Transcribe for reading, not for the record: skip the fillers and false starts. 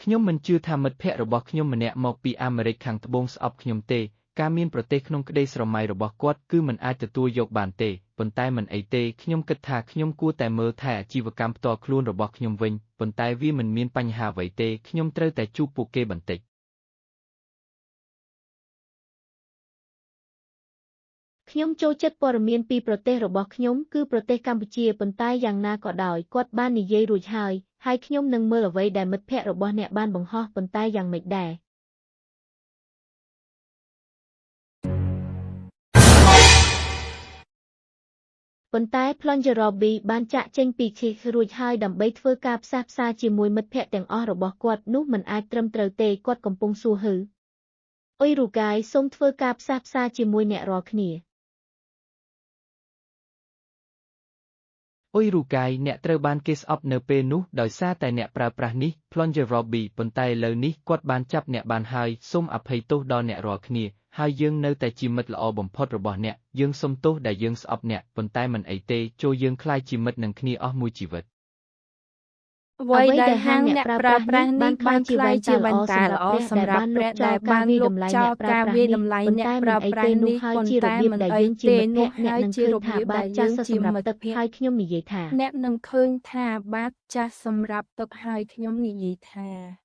ខ្ញុំមិនជឿថាមិត្តភក្តិរបស់ខ្ញុំម្នាក់មកពីអាមេរិកខាងត្បូងស្អប់ខ្ញុំទេការមានប្រទេសក្នុងក្តីស្រមៃរបស់គាត់គឺមិនអាចទទួលយកបានទេប៉ុន្តែមិនអីទេខ្ញុំគិតថាខ្ញុំគួរតែមើលថែអាជីវកម្មផ្ទាល់ខ្លួនរបស់ខ្ញុំវិញប៉ុន្តែវាមិនមានបញ្ហាអ្វីទេខ្ញុំត្រូវតែជួបពួកគេបន្តិចខ្ញុំចូលចិត្តព័ត៌មានពីប្រទេសរបស់ខ្ញុំគឺប្រទេសកម្ពុជាប៉ុន្តែយ៉ាងណាក៏ដោយគាត់បាននិយាយរួចហើយខ្ញុំនឹងមើលអ្វីដែលមិត្តភក្តិរបស់អ្នកបានបង្ហោះប៉ុន្តែយ៉ាងម៉េចដែរប៉ុន្តែ Plunger Robbie បានចាក់ចេញពីKickរួចហើយដើម្បីធ្វើការផ្សះផ្សាជាមួយមិត្តភក្តិទាំងអស់របស់គាត់នោះមិនអាចត្រឹមត្រូវទេគាត់កំពុងសួរហឺអុយរូកាយសូមធ្វើការផ្សះផ្សាជាមួយអ្នករាល់គ្នាអុយរូកាយអ្នកត្រូវបានគេស្អប់នៅពេលនោះដោយសារតែអ្នកប្រើប្រាស់នេះ Plunger Robbie ប៉ុន្តែឥឡូវនេះគាត់បានចាប់អ្នកបានហើយសូមអភ័យទោសដល់អ្នករាល់គ្នាហើយយើងនៅតែជាមិត្តល្អបំផុតរបស់អ្នកយើងសុំទោសដែលយើងស្អប់អ្នកប៉ុន្តែមិនអីទេចូលយើងក្លាយជាមិត្តនឹងគ្នាអស់មួយជីវិតអ្វីដែលហាងអ្នកប្រើប្រាស់នេះបានក្លាយជាវ៉ែនតាល្អសម្រាប់ព្រះដែលបានលុបចោលការវាយតម្លៃអ្នកប្រើប្រាស់នេះប៉ុន្តែមិនអីទេនោះហើយជារបៀបដែលយើងជាមិត្តភក្តិហើយខ្ញុំនិយាយថាអ្នកនឹងឃើញថាបាតចាស់សម្រាប់ទឹកហើយខ្ញុំនិយាយថា